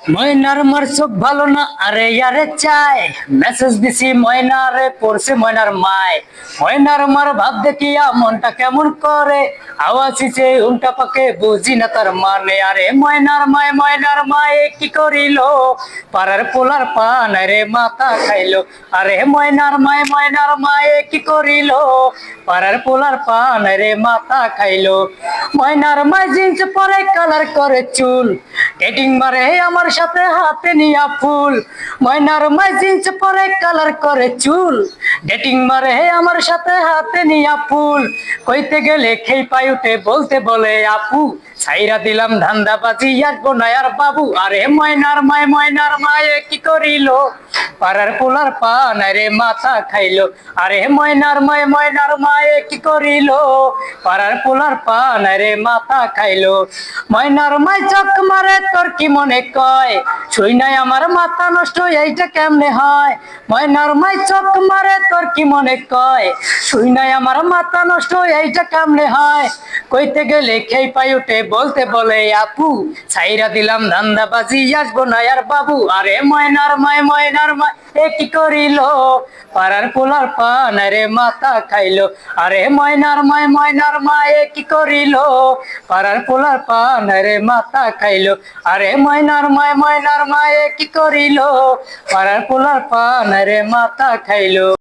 ময়নার মার চোখ ভালো না, আরে ইয়ারে চাই মেসেজ দিছি ময়নারে, পড়ছে ময়নার মায়। ময়নার মার ভাব দেখিয়া মনটা কেমন করে, আওয়াজিছে উল্টা পাকে বুঝি না তার মানে। আরে ময়নার মায়ে কি করিল, পাড়ার পোলার পান রে মাথা খাইলো। আরে ময়নার মায়ে কি করিল, পাড়ার পোলার পান রে মাথা খাইলো। ময়নার মায় জিন্স পরে কালার করে চুল, ডেটিং মারে আমার সাথে হাতে নিয়া ফুল। ময়নার মায় জিন্স পরে কালার করে চুল, ডেটিং মারে আমার সাথে হাতে নিয়া ফুল। কইতে গেলে খেই পাই উঠে, বলতে বলে আপু, ছাইরা দিলাম ধান্দাবাজি আসবো না আর বাবু। আরে ময়নার মায়ে কি করিল, পাড়ার পোলার পান রে মাথা খাইলো। আরে ময়নার মায়ে কি করিল, পাড়ার পোলার পান রে মাথা খাইলো। ময়নার মায় চক মারে তোর কি মনে কয়, শুই নাই আমার মাথা নষ্ট এইটা কেমনে হয়। ময়নার মায় চক মারে তোর কি মনে কয়, শুই নাই আমার মাথা নষ্ট এইটা কেমনে হয়। কইতে গেলে খেই পাই উঠে, বলতে বলে আপু, ছাইরা দিলাম ধান্দাবাজি আসবো না আর বাবু। আরে ময়নার মায় এ কি করিল, পাড়ার পোলার পান রে মাথা খাইলো। আরে ময়নার মায়ে কি করিল, পাড়ার পোলার পান রে মাথা খাইলো। আরে ময়নার মায়ে কি করিল, পাড়ার পোলার পান রে মাথা খাইলো।